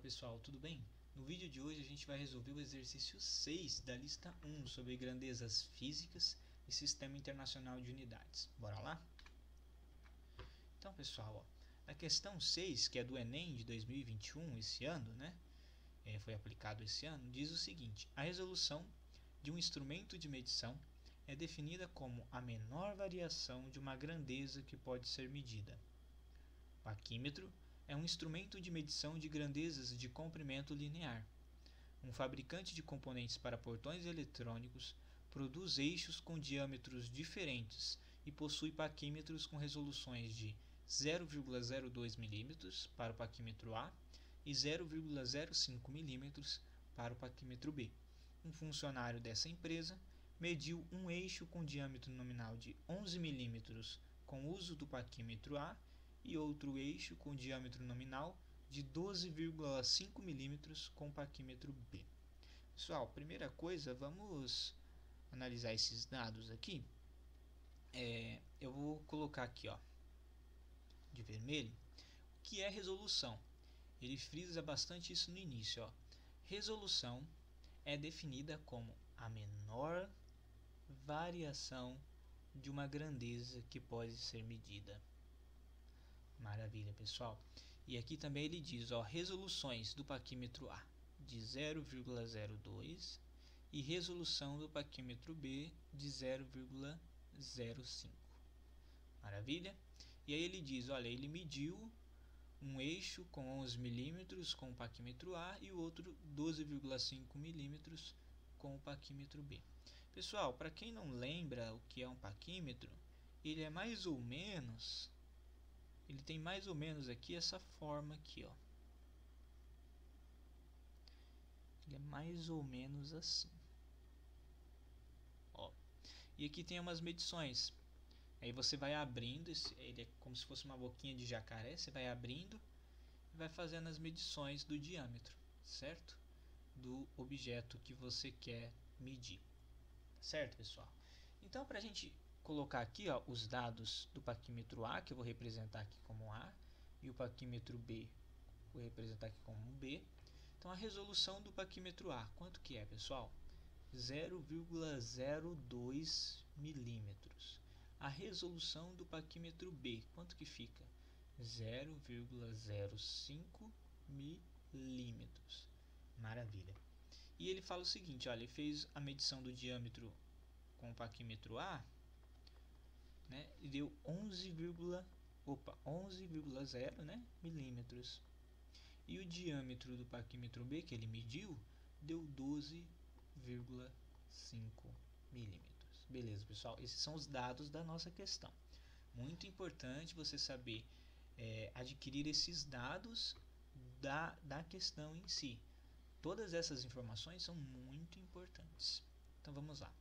pessoal, tudo bem? No vídeo de hoje a gente vai resolver o exercício 6 da lista 1 sobre grandezas físicas e sistema internacional de unidades. Bora lá? Então pessoal, na questão 6, que é do Enem de 2021, esse ano, né? Foi aplicado esse ano, diz o seguinte: a resolução de um instrumento de medição é definida como a menor variação de uma grandeza que pode ser medida. Paquímetro é um instrumento de medição de grandezas de comprimento linear. Um fabricante de componentes para portões eletrônicos produz eixos com diâmetros diferentes e possui paquímetros com resoluções de 0,02 mm para o paquímetro A e 0,05 mm para o paquímetro B. Um funcionário dessa empresa mediu um eixo com diâmetro nominal de 11 mm com uso do paquímetro A e outro eixo com diâmetro nominal de 12,5 mm com o paquímetro B. Pessoal, primeira coisa, vamos analisar esses dados aqui. Eu vou colocar aqui, de vermelho, o que é resolução. Ele frisa bastante isso no início. Resolução é definida como a menor variação de uma grandeza que pode ser medida. Maravilha, pessoal. E aqui também ele diz, resoluções do paquímetro A de 0,02 e resolução do paquímetro B de 0,05. Maravilha? E aí ele diz, ele mediu um eixo com 11 mm com o paquímetro A e o outro 12,5 mm com o paquímetro B. Pessoal, para quem não lembra o que é um paquímetro, ele é mais ou menos... Ele tem mais ou menos aqui essa forma aqui, Ele é mais ou menos assim. E aqui tem umas medições. Aí você vai abrindo, ele é como se fosse uma boquinha de jacaré, você vai abrindo e vai fazendo as medições do diâmetro, certo? Do objeto que você quer medir. Certo, pessoal? Então, para a gente colocar aqui os dados do paquímetro A, que eu vou representar aqui como A, e o paquímetro B, vou representar aqui como B. Então, a resolução do paquímetro A, quanto que é, pessoal? 0,02 milímetros. A resolução do paquímetro B, quanto que fica? 0,05 milímetros. Maravilha. E ele fala o seguinte, ele fez a medição do diâmetro com o paquímetro A, né, e deu 11,0, milímetros. E o diâmetro do paquímetro B que ele mediu deu 12,5 milímetros. Beleza, pessoal? Esses são os dados da nossa questão. Muito importante você saber adquirir esses dados da questão em si. Todas essas informações são muito importantes. Então vamos lá.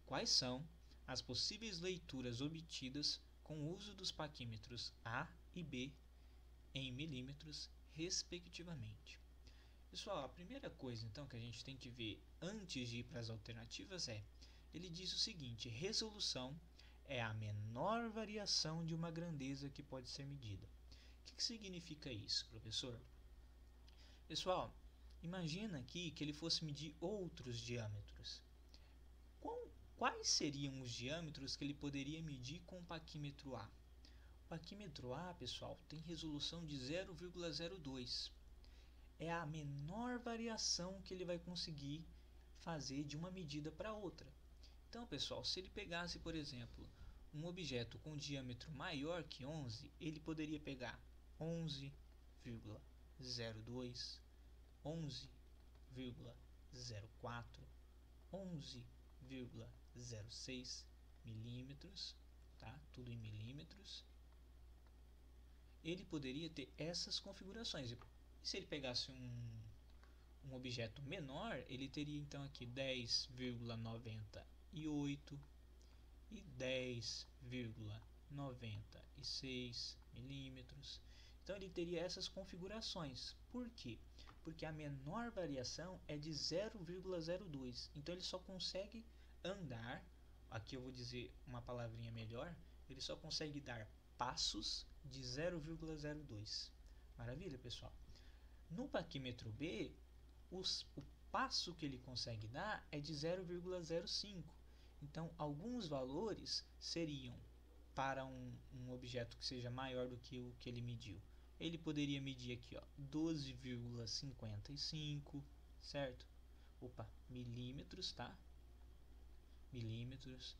Quais são as possíveis leituras obtidas com o uso dos paquímetros A e B em milímetros, respectivamente? Pessoal, a primeira coisa então que a gente tem que ver antes de ir para as alternativas ele diz o seguinte: resolução é a menor variação de uma grandeza que pode ser medida. O que significa isso, professor? Pessoal, imagina aqui que ele fosse medir outros diâmetros. Quais seriam os diâmetros que ele poderia medir com o paquímetro A? O paquímetro A, pessoal, tem resolução de 0,02. É a menor variação que ele vai conseguir fazer de uma medida para outra. Então, pessoal, se ele pegasse, por exemplo, um objeto com diâmetro maior que 11, ele poderia pegar 11,02, 11,04, 11,06 milímetros, tá? Tudo em milímetros. Ele poderia ter essas configurações. E se ele pegasse um objeto menor, ele teria então aqui 10,98 e 10,96 milímetros. Então ele teria essas configurações. Por quê? Porque a menor variação é de 0,02. Então ele só consegue andar, aqui eu vou dizer uma palavrinha melhor, ele só consegue dar passos de 0,02. Maravilha, pessoal? No paquímetro B, o passo que ele consegue dar é de 0,05. Então, alguns valores seriam para um objeto que seja maior do que o que ele mediu. Ele poderia medir aqui, ó, 12,55, certo? Opa, milímetros, tá? Milímetros.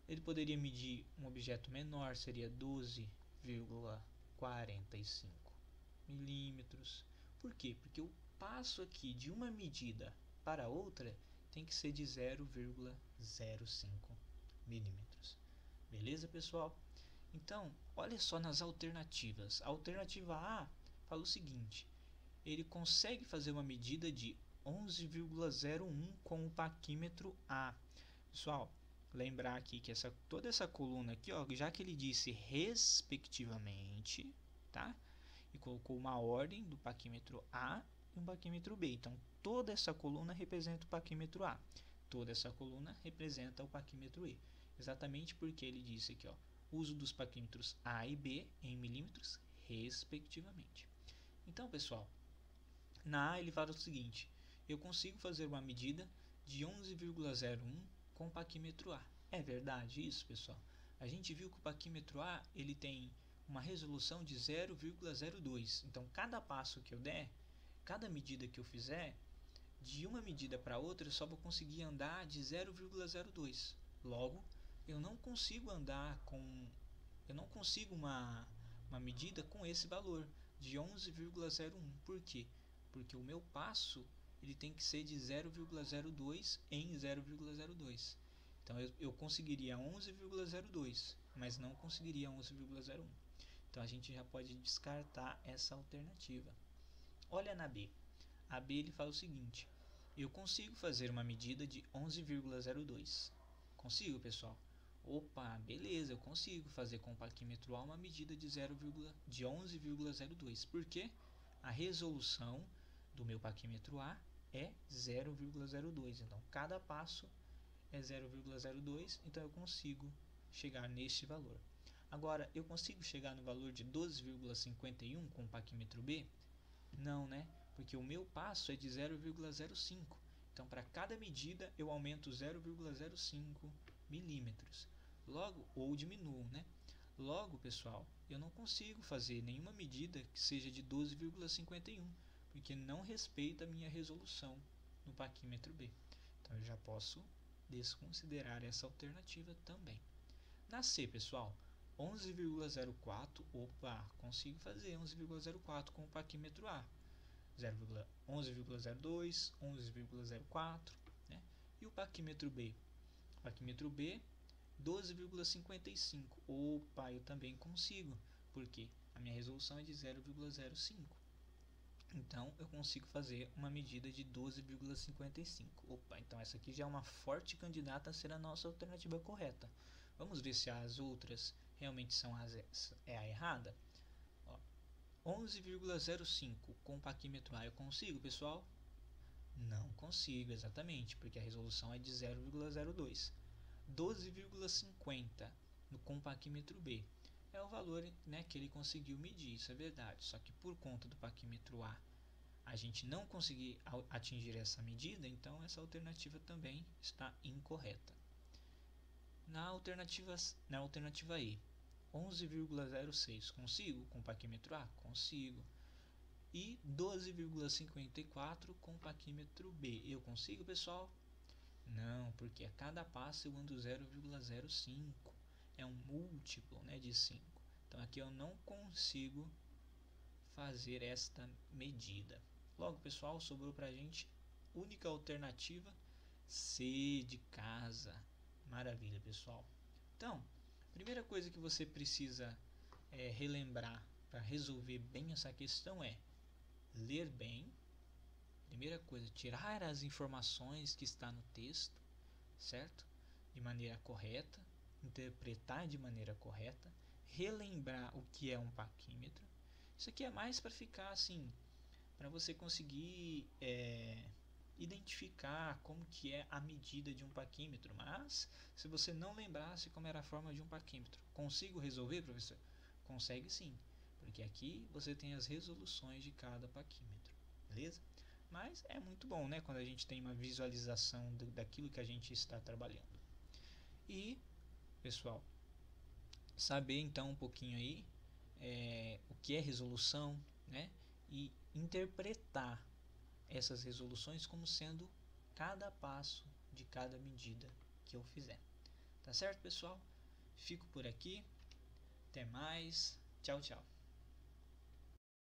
Ele poderia medir um objeto menor, seria 12,45 milímetros. Por quê? Porque o passo aqui de uma medida para outra tem que ser de 0,05 milímetros. Beleza, pessoal? Então, olha só nas alternativas. A alternativa A fala o seguinte: ele consegue fazer uma medida de 11,01 com o paquímetro A. Pessoal, lembrar aqui que toda essa coluna aqui, ó, já que ele disse respectivamente, tá? E colocou uma ordem do paquímetro A e um paquímetro B. Então, toda essa coluna representa o paquímetro A. Toda essa coluna representa o paquímetro E. Exatamente porque ele disse aqui, ó, uso dos paquímetros A e B em milímetros, respectivamente. Então, pessoal, na A ele fala o seguinte: eu consigo fazer uma medida de 11,01 com o paquímetro A. É verdade isso, pessoal? A gente viu que o paquímetro A ele tem uma resolução de 0,02. Então, cada passo que eu der, cada medida que eu fizer, de uma medida para outra, eu só vou conseguir andar de 0,02. Logo, eu não consigo uma medida com esse valor de 11,01. Por quê? Porque o meu passo ele tem que ser de 0,02 em 0,02. Então eu conseguiria 11,02, mas não conseguiria 11,01. Então a gente já pode descartar essa alternativa. Olha na B. A B ele fala o seguinte: eu consigo fazer uma medida de 11,02. Consigo, pessoal? Opa, beleza, eu consigo fazer com o paquímetro A uma medida de 11,02. Por quê? A resolução do meu paquímetro A é 0,02. Então, cada passo é 0,02, então eu consigo chegar neste valor. Agora, eu consigo chegar no valor de 12,51 com o paquímetro B? Não, né? Porque o meu passo é de 0,05. Então, para cada medida, eu aumento 0,05 milímetros. Logo, ou diminuo, né? Logo, pessoal, eu não consigo fazer nenhuma medida que seja de 12,51, porque não respeita a minha resolução no paquímetro B. Então, eu já posso desconsiderar essa alternativa também. Na C, pessoal, 11,04, opa, consigo fazer 11,04 com o paquímetro A. 11,02, 11,04, né? E o paquímetro B? O paquímetro B, 12,55. Opa, eu também consigo, porque a minha resolução é de 0,05. Então, eu consigo fazer uma medida de 12,55. Opa, então essa aqui já é uma forte candidata a ser a nossa alternativa correta. Vamos ver se as outras realmente são a errada. 11,05 com o paquímetro A eu consigo, pessoal? Não consigo, exatamente, porque a resolução é de 0,02. 12,50 com o paquímetro B é o valor, né, que ele conseguiu medir, isso é verdade. Só que por conta do paquímetro a gente não conseguir atingir essa medida, então essa alternativa também está incorreta. Na alternativa E, 11,06 consigo com o paquímetro A? Consigo. E 12,54 com o paquímetro B. Eu consigo, pessoal? Não, porque a cada passo eu ando 0,05. É um múltiplo, né, de 5. Então aqui eu não consigo fazer esta medida. Logo, pessoal, sobrou para a gente única alternativa C de casa. Maravilha, pessoal. Então, primeira coisa que você precisa relembrar para resolver bem essa questão é ler bem. Primeira coisa, tirar as informações que está no texto, certo? De maneira correta, interpretar de maneira correta, relembrar o que é um paquímetro. Isso aqui é mais para ficar assim, para você conseguir identificar como que é a medida de um paquímetro. Mas, se você não lembrasse como era a forma de um paquímetro, consigo resolver, professor? Consegue sim, porque aqui você tem as resoluções de cada paquímetro. beleza? Mas é muito bom, né, quando a gente tem uma visualização daquilo que a gente está trabalhando. E, pessoal, saber então um pouquinho aí o que é resolução, né, e interpretar essas resoluções como sendo cada passo de cada medida que eu fizer. Tá certo, pessoal? Fico por aqui. Até mais. Tchau, tchau.